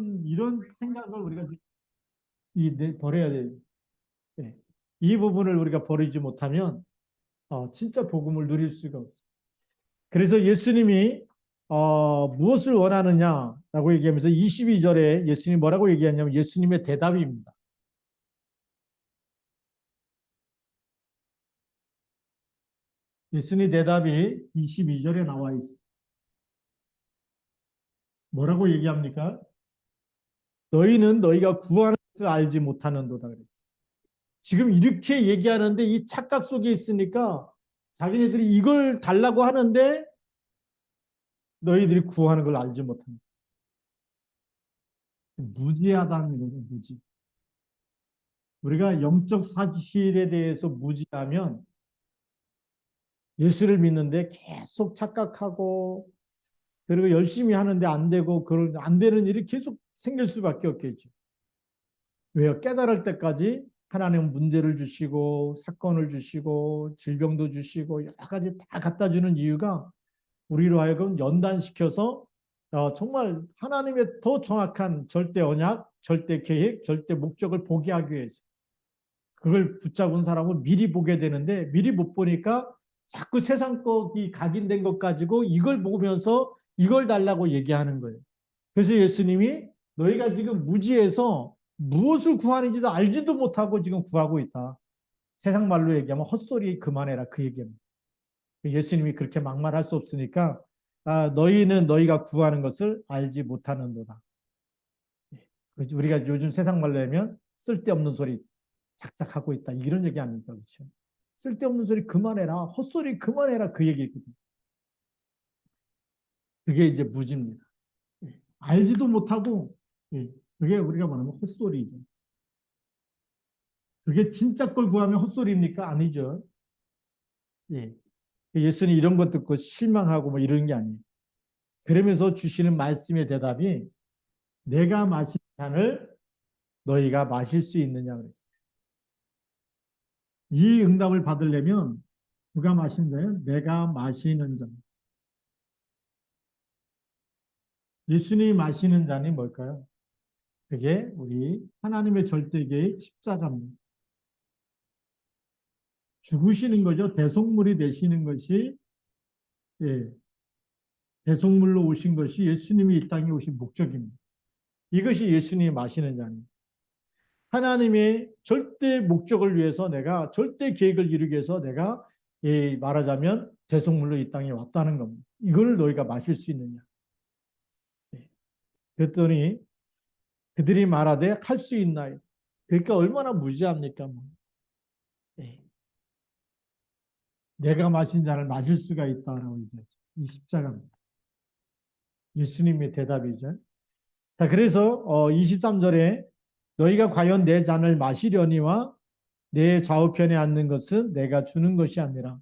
이런 생각을 우리가 버려야 돼요. 예. 이 부분을 우리가 버리지 못하면 진짜 복음을 누릴 수가 없어요. 그래서 예수님이 무엇을 원하느냐라고 얘기하면서 22절에 예수님이 뭐라고 얘기하냐면 예수님의 대답입니다. 예수님의 대답이 22절에 나와 있어요. 뭐라고 얘기합니까? 너희는 너희가 구하는 것을 알지 못하는도다. 그랬어요. 지금 이렇게 얘기하는데 이 착각 속에 있으니까 자기네들이 이걸 달라고 하는데 너희들이 구하는 걸 알지 못한다. 무지하다는 거죠, 무지. 우리가 영적 사실에 대해서 무지하면 예수를 믿는데 계속 착각하고 그리고 열심히 하는데 안 되고 그런 안 되는 일이 계속 생길 수밖에 없겠죠. 왜요? 깨달을 때까지 하나님은 문제를 주시고 사건을 주시고 질병도 주시고 여러 가지 다 갖다 주는 이유가 우리로 하여금 연단시켜서 정말 하나님의 더 정확한 절대 언약, 절대 계획, 절대 목적을 보게 하기 위해서 그걸 붙잡은 사람은 미리 보게 되는데 미리 못 보니까 자꾸 세상 것이 각인된 것 가지고 이걸 보면서 이걸 달라고 얘기하는 거예요. 그래서 예수님이 너희가 지금 무지해서 무엇을 구하는지도 알지도 못하고 지금 구하고 있다. 세상 말로 얘기하면 헛소리 그만해라 그 얘기입니다. 예수님이 그렇게 막말할 수 없으니까 너희는 너희가 구하는 것을 알지 못하는도다. 우리가 요즘 세상 말로 하면 쓸데없는 소리 작작하고 있다. 이런 얘기 아닙니까? 그렇죠? 쓸데없는 소리 그만해라. 헛소리 그만해라. 그 얘기거든요. 그게 이제 무지입니다. 알지도 못하고 그게 우리가 말하면 헛소리죠. 그게 진짜 걸 구하면 헛소리입니까? 아니죠. 예. 예수님 이런 것 듣고 실망하고 뭐 이런 게 아니에요. 그러면서 주시는 말씀의 대답이 내가 마신 잔을 너희가 마실 수 있느냐 그랬어요. 이 응답을 받으려면 누가 마신 자요? 내가 마시는 잔. 예수님이 마시는 잔이 뭘까요? 그게 우리 하나님의 절대계의 십자가입니다. 죽으시는 거죠. 대속물이 되시는 것이 예, 대속물로 오신 것이 예수님이 이 땅에 오신 목적입니다. 이것이 예수님이 마시는 잔입니다. 하나님의 절대 목적을 위해서 내가 절대 계획을 이루기 위해서 내가 말하자면 대속물로 이 땅에 왔다는 겁니다. 이걸 너희가 마실 수 있느냐. 그랬더니 그들이 말하되 할 수 있나요? 그러니까 얼마나 무지합니까? 뭐. 내가 마신 잔을 마실 수가 있다라고 얘기하죠. 이 십자가입니다. 예수님의 대답이죠. 자, 그래서 23절에 너희가 과연 내 잔을 마시려니와 내 좌우편에 앉는 것은 내가 주는 것이 아니라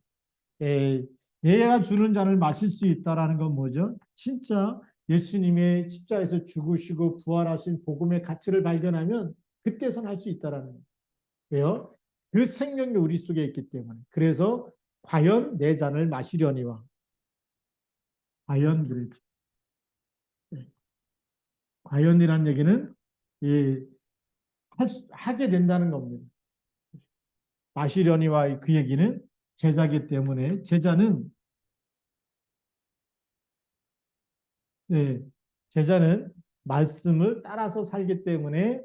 내가 주는 잔을 마실 수 있다라는 건 뭐죠? 진짜 예수님의 십자에서 죽으시고 부활하신 복음의 가치를 발견하면 그때선 할 수 있다라는 거예요. 왜요? 그 생명이 우리 속에 있기 때문에. 그래서 과연 내 잔을 마시려니와 과연 그랬죠. 과연이란 얘기는 하게 된다는 겁니다. 마시려니와 그 얘기는 제자기 때문에 제자는 예, 제자는 말씀을 따라서 살기 때문에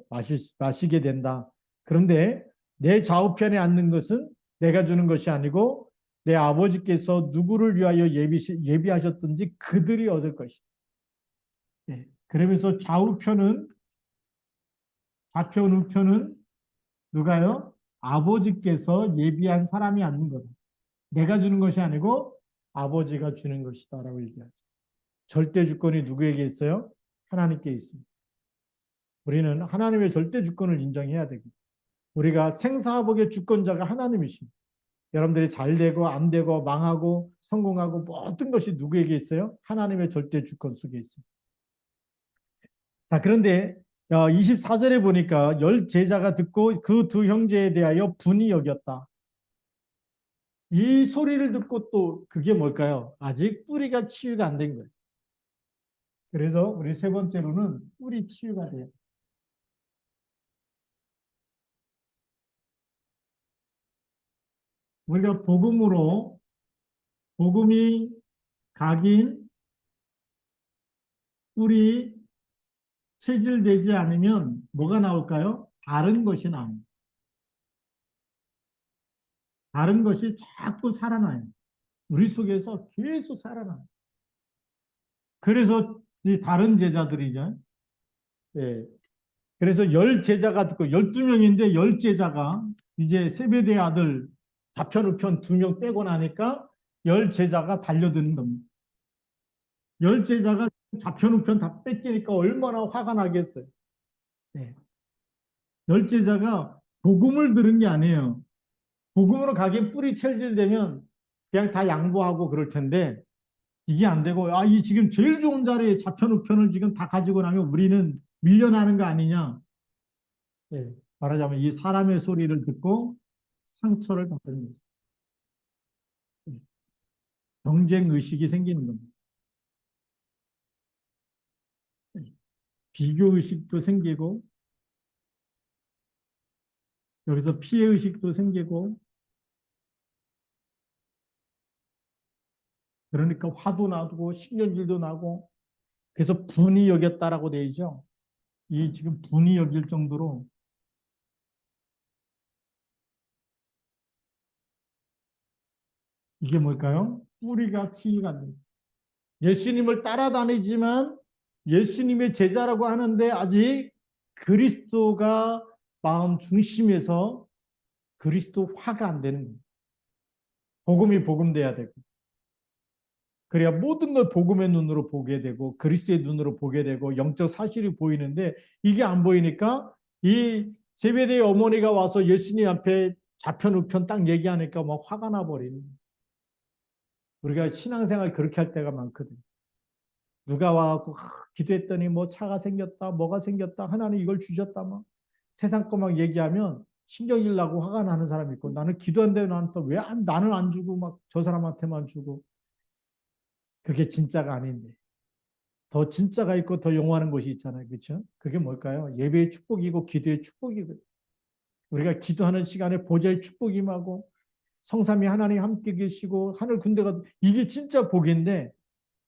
마시게 된다. 그런데 내 좌우편에 앉는 것은 내가 주는 것이 아니고 내 아버지께서 누구를 위하여 예비하셨든지 그들이 얻을 것이다. 예, 그러면서 좌편, 우편은 누가요? 아버지께서 예비한 사람이 앉는 거다. 내가 주는 것이 아니고 아버지가 주는 것이다라고 얘기하죠. 절대 주권이 누구에게 있어요? 하나님께 있습니다. 우리는 하나님의 절대 주권을 인정해야 되고 우리가 생사복의 주권자가 하나님이십니다. 여러분들이 잘 되고 안 되고 망하고 성공하고 모든 것이 누구에게 있어요? 하나님의 절대 주권 속에 있습니다. 자, 그런데 24절에 보니까 열 제자가 듣고 그 두 형제에 대하여 분이 여겼다. 이 소리를 듣고 또 그게 뭘까요? 아직 뿌리가 치유가 안 된 거예요. 그래서 우리 세 번째로는 뿌리 치유가 돼요. 우리가 복음이 각인 뿔이 체질되지 않으면 뭐가 나올까요? 다른 것이 나와요. 다른 것이 자꾸 살아나요. 우리 속에서 계속 살아나요. 그래서 이 다른 제자들이죠. 예. 그래서 열 제자가 듣고 12명인데 열 제자가 이제 세베대의 아들 좌편 우편 2명 빼고 나니까 열 제자가 달려드는 겁니다. 열 제자가 좌편 우편 다 뺏기니까 얼마나 화가 나겠어요. 네. 열 제자가 복음을 들은 게 아니에요. 복음으로 가긴 뿌리 체질되면 그냥 다 양보하고 그럴 텐데 이게 안 되고 이 지금 제일 좋은 자리에 좌편 우편을 지금 다 가지고 나면 우리는 밀려나는 거 아니냐. 네. 말하자면 이 사람의 소리를 듣고 상처를 받는 거죠. 경쟁 의식이 생기는 겁니다. 비교 의식도 생기고 여기서 피해 의식도 생기고 그러니까 화도 나고 신경질도 나고 그래서 분이 여겼다라고 되어 있죠. 이 지금 분이 여길 정도로 이게 뭘까요? 뿌리가 치유가 안 됐어요. 예수님을 따라다니지만 예수님의 제자라고 하는데 아직 그리스도가 마음 중심에서 그리스도화가 안 되는 거예요. 복음이 복음돼야 되고 그래야 모든 걸 복음의 눈으로 보게 되고 그리스도의 눈으로 보게 되고 영적 사실이 보이는데 이게 안 보이니까 이 제베대의 어머니가 와서 예수님 앞에 좌편 우편 딱 얘기하니까 막 화가 나버리는 거예요. 우리가 신앙생활 그렇게 할 때가 많거든. 누가 와갖고 기도했더니 뭐 차가 생겼다, 뭐가 생겼다, 하나님 이걸 주셨다, 막 세상 거 막 얘기하면 신경질 나고 화가 나는 사람이 있고 나는 기도한데 나는 또왜 나는 안 주고 막 저 사람한테만 주고 그게 진짜가 아닌데 더 진짜가 있고 더 용하는 것이 있잖아요, 그렇죠? 그게 뭘까요? 예배의 축복이고 기도의 축복이거든요. 우리가 기도하는 시간에 보좌의 축복이 임하고 성삼위 하나님 함께 계시고 하늘 군대가 이게 진짜 복인데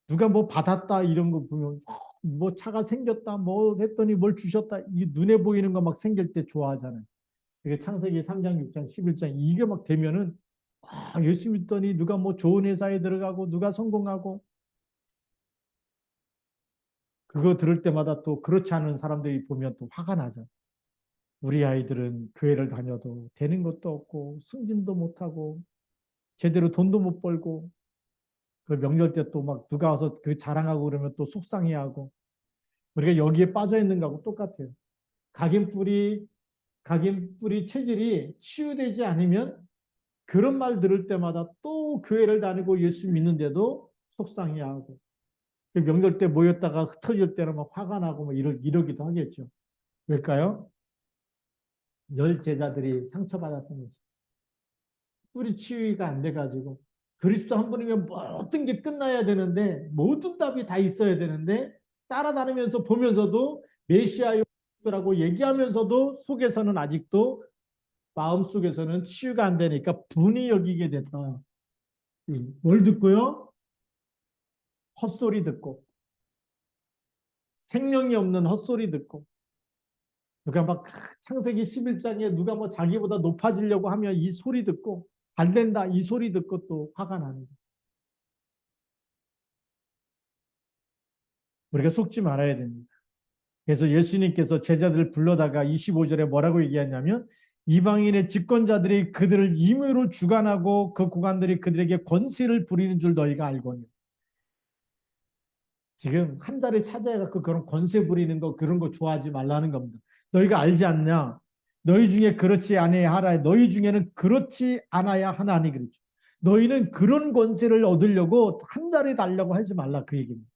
누가 뭐 받았다 이런 거 보면 뭐 차가 생겼다 뭐 했더니 뭘 주셨다 이 눈에 보이는 거 막 생길 때 좋아하잖아요. 그게 창세기 3장 6장 11장 이게 막 되면은 예수 믿더니 누가 뭐 좋은 회사에 들어가고 누가 성공하고 그거 들을 때마다 또 그렇지 않은 사람들이 보면 또 화가 나죠. 우리 아이들은 교회를 다녀도 되는 것도 없고 승진도 못하고 제대로 돈도 못 벌고 그 명절 때 또 막 누가 와서 그 자랑하고 그러면 또 속상해하고 우리가 여기에 빠져 있는 거하고 똑같아요. 각인뿌리 각인뿌리 체질이 치유되지 않으면 그런 말 들을 때마다 또 교회를 다니고 예수 믿는데도 속상해하고 그 명절 때 모였다가 흩어질 때는 막 화가 나고 막 이러기도 하겠죠. 왜일까요? 열 제자들이 상처받았던 거죠. 뿌리 치유가 안 돼가지고 그리스도 한 분이면 모든 게 끝나야 되는데 모든 답이 다 있어야 되는데 따라다니면서 보면서도 메시아라고 얘기하면서도 속에서는 아직도 마음속에서는 치유가 안 되니까 분이 여기게 됐다. 뭘 듣고요? 헛소리 듣고 생명이 없는 헛소리 듣고 누가 막 창세기 11장에 누가 뭐 자기보다 높아지려고 하면 이 소리 듣고 안 된다 이 소리 듣고 또 화가 나는 거예요. 우리가 속지 말아야 됩니다. 그래서 예수님께서 제자들을 불러다가 25절에 뭐라고 얘기하냐면 이방인의 집권자들이 그들을 임의로 주관하고 그 고관들이 그들에게 권세를 부리는 줄 너희가 알거니. 지금 한 자리 찾아갖고 그런 권세 부리는 거 그런 거 좋아하지 말라는 겁니다. 너희가 알지 않냐? 너희 중에 그렇지 않아야 하라. 너희 중에는 그렇지 않아야 하나니 그랬죠. 너희는 그런 권세를 얻으려고 한 자리 달라고 하지 말라 그 얘기입니다.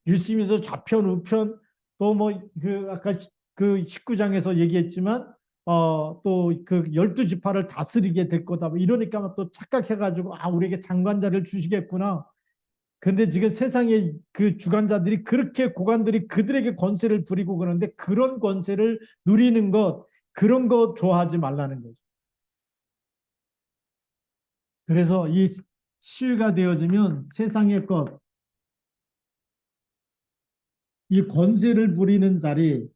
유시민도 좌편 우편 또 뭐 그 아까 그 19장에서 얘기했지만 또 그 12지파를 다스리게 될 거다 뭐 이러니까 또 착각해가지고 우리에게 장관자를 주시겠구나 근데 지금 세상에 그 주관자들이 그렇게 고관들이 그들에게 권세를 부리고 그러는데 그런 권세를 누리는 것, 그런 거 좋아하지 말라는 거죠. 그래서 이 시위가 되어지면 세상의 것, 이 권세를 부리는 자리,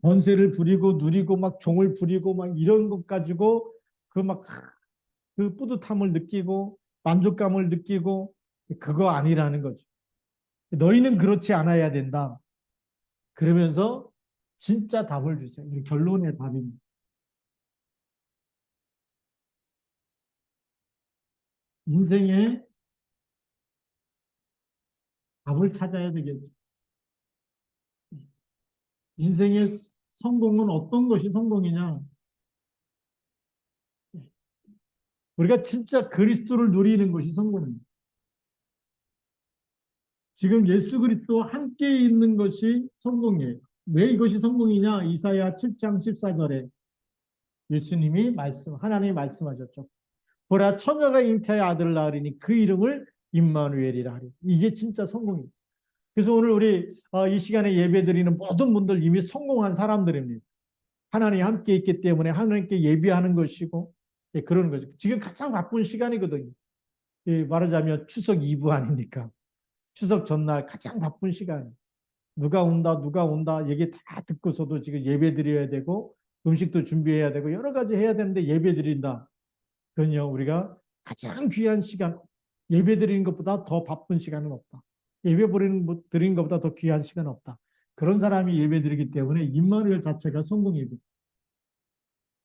권세를 부리고 누리고 막 종을 부리고 막 이런 것 가지고 그 막 그 뿌듯함을 느끼고 만족감을 느끼고 그거 아니라는 거죠. 너희는 그렇지 않아야 된다. 그러면서 진짜 답을 주세요. 결론의 답입니다. 인생의 답을 찾아야 되겠죠. 인생의 성공은 어떤 것이 성공이냐? 우리가 진짜 그리스도를 누리는 것이 성공입니다. 지금 예수 그리스도와 함께 있는 것이 성공이에요. 왜 이것이 성공이냐? 이사야 7장 14절에 예수님이 하나님이 말씀하셨죠. 보라, 처녀가 잉태하여 아들을 낳으리니 그 이름을 임마누엘이라 하리. 이게 진짜 성공입니다. 그래서 오늘 우리 이 시간에 예배드리는 모든 분들 이미 성공한 사람들입니다. 하나님이 함께 있기 때문에 하나님께 예배하는 것이고, 예, 그러는 거죠. 지금 가장 바쁜 시간이거든요. 예, 말하자면 추석 이브 아닙니까? 추석 전날 가장 바쁜 시간. 누가 온다 얘기 다 듣고서도 지금 예배 드려야 되고 음식도 준비해야 되고 여러 가지 해야 되는데 예배 드린다. 그건요, 우리가 가장 귀한 시간, 예배 드리는 것보다 더 바쁜 시간은 없다. 예배 드리는 것보다 더 귀한 시간은 없다. 그런 사람이 예배 드리기 때문에 임마누엘 자체가 성공이고.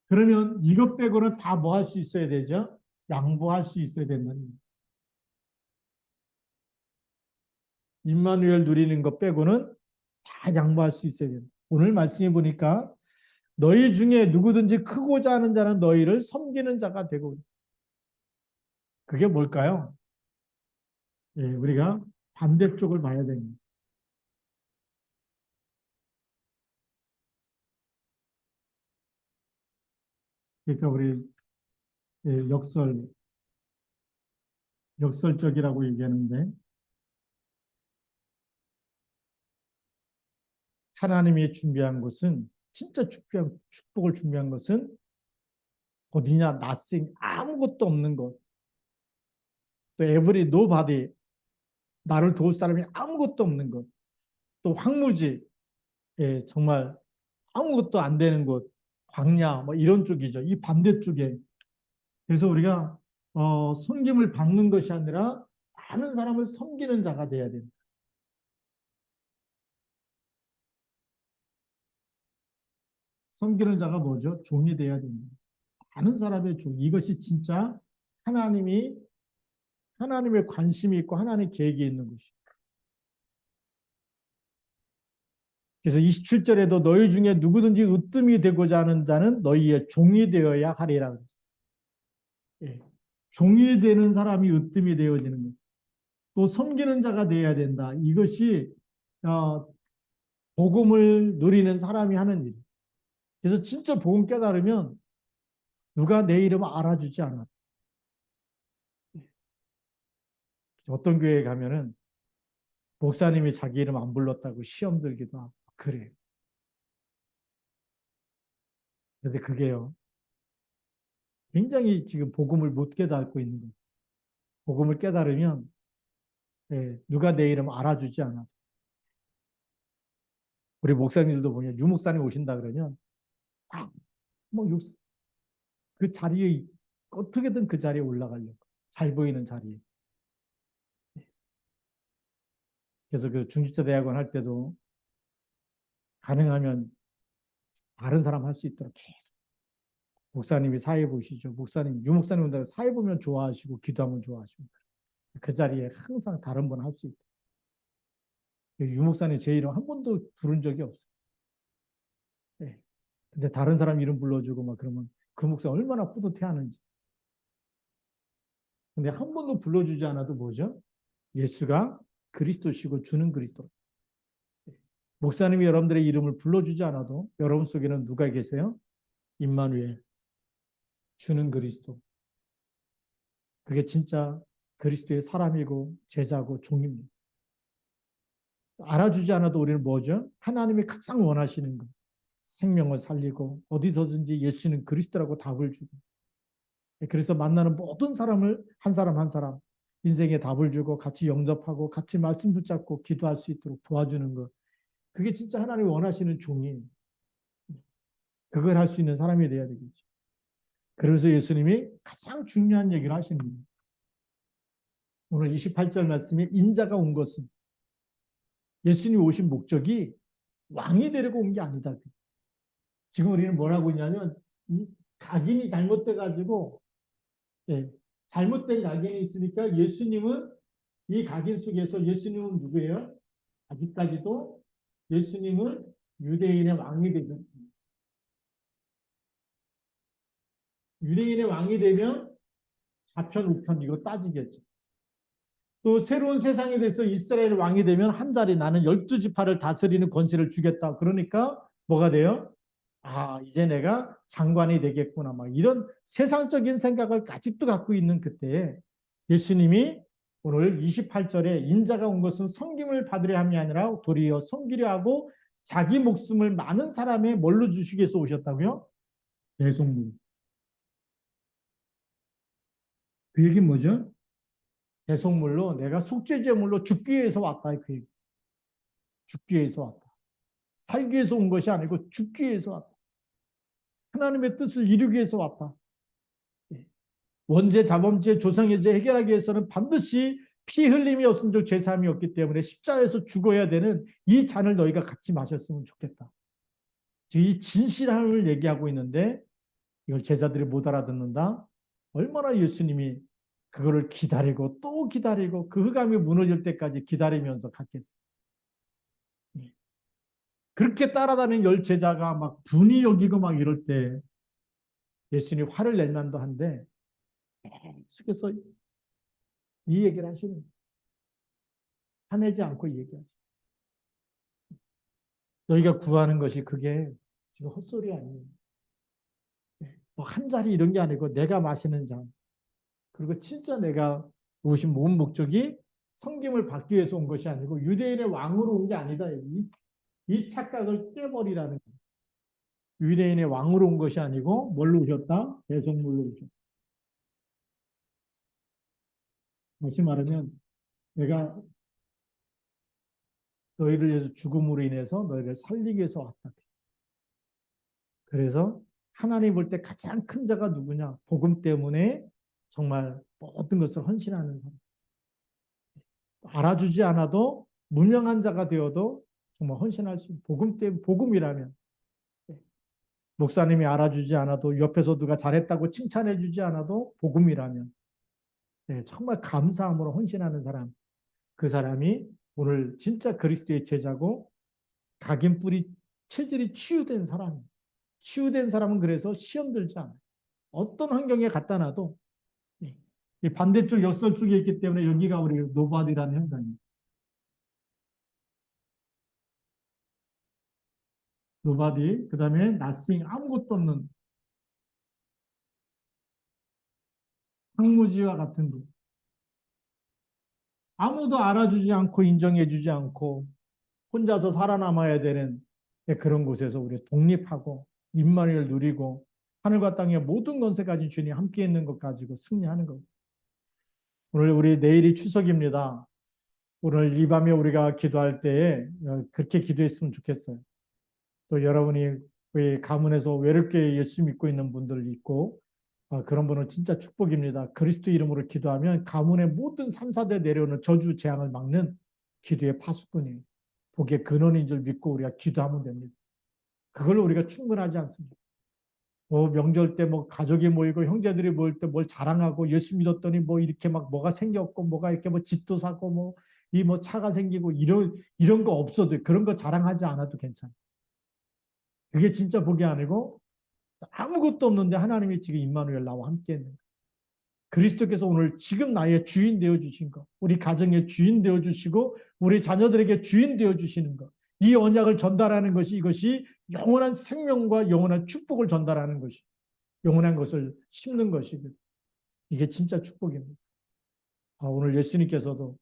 그러면 이것 빼고는 다 뭐 할 수 있어야 되죠? 양보할 수 있어야 된다는 거예요. 임마누엘 누리는 것 빼고는 다 양보할 수 있어야 된다. 오늘 말씀해 보니까 너희 중에 누구든지 크고자 하는 자는 너희를 섬기는 자가 되고. 그게 뭘까요? 예, 우리가 반대쪽을 봐야 됩니다. 그러니까 우리 예, 역설적이라고 얘기하는데 하나님이 준비한 것은 진짜 축복을 준비한 것은 어디냐? nothing, 아무것도 없는 것. 또 every nobody, 나를 도울 사람이 아무것도 없는 것. 또 황무지, 예, 정말 아무것도 안 되는 곳, 광야, 뭐 이런 쪽이죠. 이 반대쪽에. 그래서 우리가 섬김을 받는 것이 아니라 많은 사람을 섬기는 자가 돼야 됩니다. 섬기는 자가 뭐죠? 종이 돼야 됩니다. 많은 사람의 종. 이것이 진짜 하나님이 하나님의 관심이 있고 하나님의 계획이 있는 것이. 그래서 27절에도 너희 중에 누구든지 으뜸이 되고자 하는 자는 너희의 종이 되어야 하리라 그랬어요. 예. 종이 되는 사람이 으뜸이 되어지는 것. 또 섬기는 자가 되어야 된다. 이것이 어, 복음을 누리는 사람이 하는 일. 그래서 진짜 복음 깨달으면 누가 내 이름 알아주지 않아. 어떤 교회에 가면은 목사님이 자기 이름 안 불렀다고 시험 들기도 하고 그래요. 그런데 그게요. 굉장히 지금 복음을 못 깨닫고 있는 거예요. 복음을 깨달으면 예, 누가 내 이름 알아주지 않아. 우리 목사님들도 보면 유 목사님 오신다 그러면 아, 뭐그 자리에 어떻게든 그 자리에 올라가려고 잘 보이는 자리에. 그래서 그 중직자 대학원 할 때도 가능하면 다른 사람 할 수 있도록 계속 목사님이 사회 보시죠. 유 목사님 온다고 사회 보면 좋아하시고 기도하면 좋아하시고 그 자리에 항상 다른 분 할 수 있다. 유 목사님 제 이름 한 번도 부른 적이 없어요. 네. 근데 다른 사람 이름 불러주고 막 그러면 그 목사 얼마나 뿌듯해하는지. 근데 한 번도 불러주지 않아도 뭐죠? 예수가 그리스도시고 주는 그리스도. 목사님이 여러분들의 이름을 불러주지 않아도 여러분 속에는 누가 계세요? 임마누엘, 주는 그리스도. 그게 진짜 그리스도의 사람이고 제자고 종입니다. 알아주지 않아도 우리는 뭐죠? 하나님이 가장 원하시는 것. 생명을 살리고 어디서든지 예수는 그리스도라고 답을 주고 그래서 만나는 모든 사람을 한 사람 한 사람 인생에 답을 주고 같이 영접하고 같이 말씀 붙잡고 기도할 수 있도록 도와주는 것. 그게 진짜 하나님이 원하시는 종이에요. 그걸 할 수 있는 사람이 돼야 되겠죠. 그러면서 예수님이 가장 중요한 얘기를 하시는 거예요. 오늘 28절 말씀에 인자가 온 것은 예수님이 오신 목적이 왕이 되려고 온 게 아니다. 지금 우리는 뭐라고 있냐면 각인이 잘못돼가지고 잘못된 각인이 있으니까 예수님은 이 각인 속에서 예수님은 누구예요? 아직까지도 예수님은 유대인의 왕이 되죠. 유대인의 왕이 되면 좌편 우편 이거 따지겠죠. 또 새로운 세상에 대해서 이스라엘 왕이 되면 한 자리 나는 12지파를 다스리는 권세를 주겠다. 그러니까 뭐가 돼요? 아, 이제 내가 장관이 되겠구나. 막 이런 세상적인 생각을 아직도 갖고 있는 그때에 예수님이 오늘 28절에 인자가 온 것은 섬김을 받으려 함이 아니라 도리어 섬기려 하고 자기 목숨을 많은 사람의 뭘로 주시기 위해서 오셨다고요? 대속물. 그 얘기 뭐죠? 대속물로 내가 속죄제물로 죽기 위해서 왔다. 그 얘기. 죽기 위해서 왔다. 살기 위해서 온 것이 아니고 죽기 위해서 왔다. 하나님의 뜻을 이루기 위해서 왔다. 원죄, 자범죄, 조상의 죄 해결하기 위해서는 반드시 피 흘림이 없은 적 죄사함이 없기 때문에 십자가에서 죽어야 되는 이 잔을 너희가 같이 마셨으면 좋겠다. 이 진실함을 얘기하고 있는데 이걸 제자들이 못 알아듣는다. 얼마나 예수님이 그거를 기다리고 또 기다리고 그 흑암이 무너질 때까지 기다리면서 갔겠어요. 그렇게 따라다니는 열 제자가 막 분이 여기고 막 이럴 때 예수님이 화를 낼 만도 한데 계속해서 이 얘기를 하시는 화내지 않고 얘기하죠. 너희가 구하는 것이 그게 지금 헛소리 아니에요. 뭐 한 자리 이런 게 아니고 내가 마시는 잔. 그리고 진짜 내가 오신 모은 목적이 성김을 받기 위해서 온 것이 아니고 유대인의 왕으로 온 게 아니다. 이 착각을 깨버리라는 거예요. 유대인의 왕으로 온 것이 아니고 뭘로 오셨다? 대속물로 오셨다. 다시 말하면 내가 너희를 위해서 죽음으로 인해서 너희를 살리기 위해서 왔다. 그래서 하나님 볼 때 가장 큰 자가 누구냐? 복음 때문에 정말 모든 것을 헌신하는 사람. 알아주지 않아도 무명한 자가 되어도 정말 헌신할 수 있는 복음 때문에 복음이라면 목사님이 알아주지 않아도 옆에서 누가 잘했다고 칭찬해 주지 않아도 복음이라면 정말 감사함으로 헌신하는 사람. 그 사람이 오늘 진짜 그리스도의 제자고 각인 뿌리 체질이 치유된 사람. 치유된 사람은 그래서 시험 들지 않아요. 어떤 환경에 갖다 놔도 이 반대쪽 역설 쪽에 있기 때문에 여기가 우리 노바디라는 현상이에요. 노바디, 그 다음에 nothing, 아무것도 없는 황무지와 같은 분. 아무도 알아주지 않고 인정해주지 않고 혼자서 살아남아야 되는 그런 곳에서 우리 독립하고 임마누엘 누리고 하늘과 땅의 모든 권세 가진 주님이 함께 있는 것 가지고 승리하는 것. 오늘 우리 내일이 추석입니다. 오늘 이 밤에 우리가 기도할 때에 그렇게 기도했으면 좋겠어요. 또 여러분이 가문에서 외롭게 예수 믿고 있는 분들 있고 그런 분은 진짜 축복입니다. 그리스도 이름으로 기도하면 가문의 모든 3, 4대 내려오는 저주 재앙을 막는 기도의 파수꾼이에요. 복의 근원인 줄 믿고 우리가 기도하면 됩니다. 그걸로 우리가 충분하지 않습니다. 뭐 명절 때 뭐 가족이 모이고 형제들이 모일 때 뭘 자랑하고 예수 믿었더니 뭐 이렇게 막 뭐가 생겼고 뭐가 이렇게 뭐 집도 사고 뭐 이 뭐 차가 생기고 이런 거 없어도 그런 거 자랑하지 않아도 괜찮아. 그게 진짜 복이 아니고 아무것도 없는데 하나님이 지금 임마누엘 나와 함께 있는 거예요. 그리스도께서 오늘 지금 나의 주인 되어 주신 것, 우리 가정의 주인 되어 주시고 우리 자녀들에게 주인 되어 주시는 것, 이 언약을 전달하는 것이 이것이 영원한 생명과 영원한 축복을 전달하는 것이 영원한 것을 심는 것이고 이게 진짜 축복입니다. 오늘 예수님께서도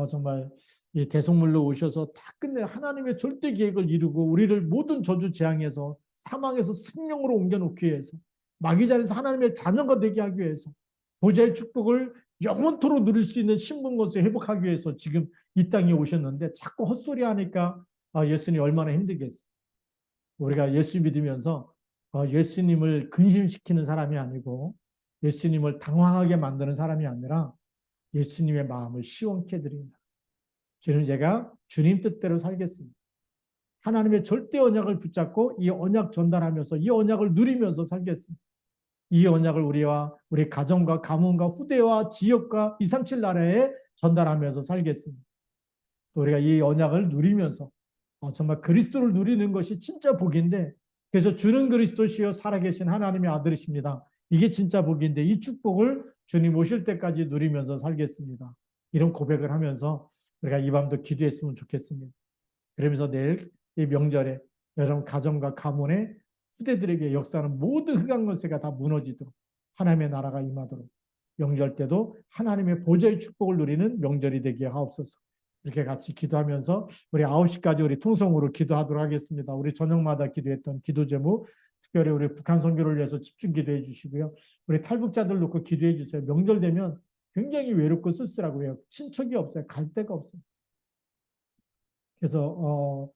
정말 이 대속물로 오셔서 다 끝내 하나님의 절대 계획을 이루고 우리를 모든 저주 재앙에서 사망에서 생명으로 옮겨놓기 위해서 마귀 자리에서 하나님의 자녀가 되게 하기 위해서 보좌의 축복을 영원토록 누릴 수 있는 신분권세 회복하기 위해서 지금 이 땅에 오셨는데 자꾸 헛소리 하니까 예수님 얼마나 힘들겠어요. 우리가 예수 믿으면서 예수님을 근심시키는 사람이 아니고 예수님을 당황하게 만드는 사람이 아니라 예수님의 마음을 시원케 해드리는 사람. 주님, 제가 주님 뜻대로 살겠습니다. 하나님의 절대 언약을 붙잡고 이 언약 전달하면서 이 언약을 누리면서 살겠습니다. 이 언약을 우리와 우리 가정과 가문과 후대와 지역과 237 나라에 전달하면서 살겠습니다. 또 우리가 이 언약을 누리면서 정말 그리스도를 누리는 것이 진짜 복인데, 그래서 주는 그리스도시여 살아계신 하나님의 아들이십니다. 이게 진짜 복인데 이 축복을 주님 오실 때까지 누리면서 살겠습니다. 이런 고백을 하면서 우리가 이 밤도 기도했으면 좋겠습니다. 그러면서 내일 이 명절에 여러분 가정과 가문의 후대들에게 역사하는 모든 흑암 권세가 다 무너지도록 하나님의 나라가 임하도록 명절 때도 하나님의 보좌의 축복을 누리는 명절이 되게 하옵소서. 이렇게 같이 기도하면서 우리 9시까지 우리 통성으로 기도하도록 하겠습니다. 우리 저녁마다 기도했던 기도 제목, 특별히 우리 북한 선교를 위해서 집중 기도해 주시고요. 우리 탈북자들 놓고 기도해 주세요. 명절 되면 굉장히 외롭고 쓸쓸하고요. 친척이 없어요. 갈 데가 없어요. 그래서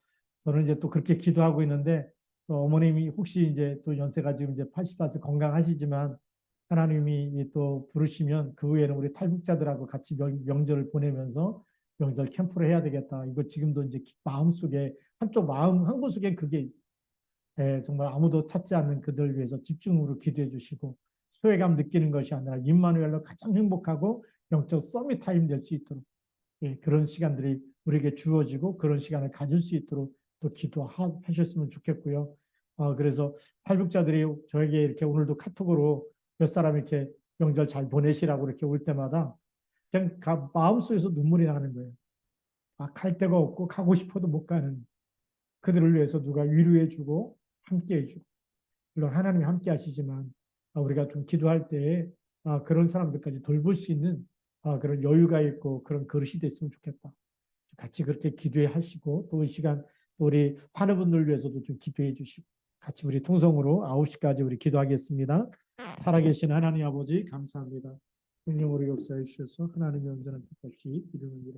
저는 이제 또 그렇게 기도하고 있는데 또 어머님이 혹시 이제 또 연세가 지금 이제 80까지 건강하시지만 하나님이 또 부르시면 그 후에는 우리 탈북자들하고 같이 명절을 보내면서 명절 캠프를 해야 되겠다. 이거 지금도 이제 마음속에 한쪽 마음 한 구석에 그게 있어요. 정말 아무도 찾지 않는 그들 위해서 집중으로 기도해 주시고 소외감 느끼는 것이 아니라 임마누엘로 가장 행복하고 영적 서밋 타임 될 수 있도록 그런 시간들이 우리에게 주어지고 그런 시간을 가질 수 있도록 또 기도하셨으면 좋겠고요. 그래서 탈북자들이 저에게 이렇게 오늘도 카톡으로 몇 사람 이렇게 명절 잘 보내시라고 이렇게 올 때마다 그냥 마음속에서 눈물이 나는 거예요. 갈 데가 없고 가고 싶어도 못 가는 그들을 위해서 누가 위로해주고 함께해주고 물론 하나님이 함께 하시지만 우리가 좀 기도할 때 그런 사람들까지 돌볼 수 있는 그런 여유가 있고 그런 그릇이 됐으면 좋겠다. 같이 그렇게 기도해 하시고 또 이 시간 우리 환우분들 위해서도 좀 기도해 주시고 같이 우리 통성으로 9시까지 우리 기도하겠습니다. 살아계신 하나님 아버지 감사합니다. 성령으로 역사해 주셔서 하나님의 온전한 뜻같이 이루는 일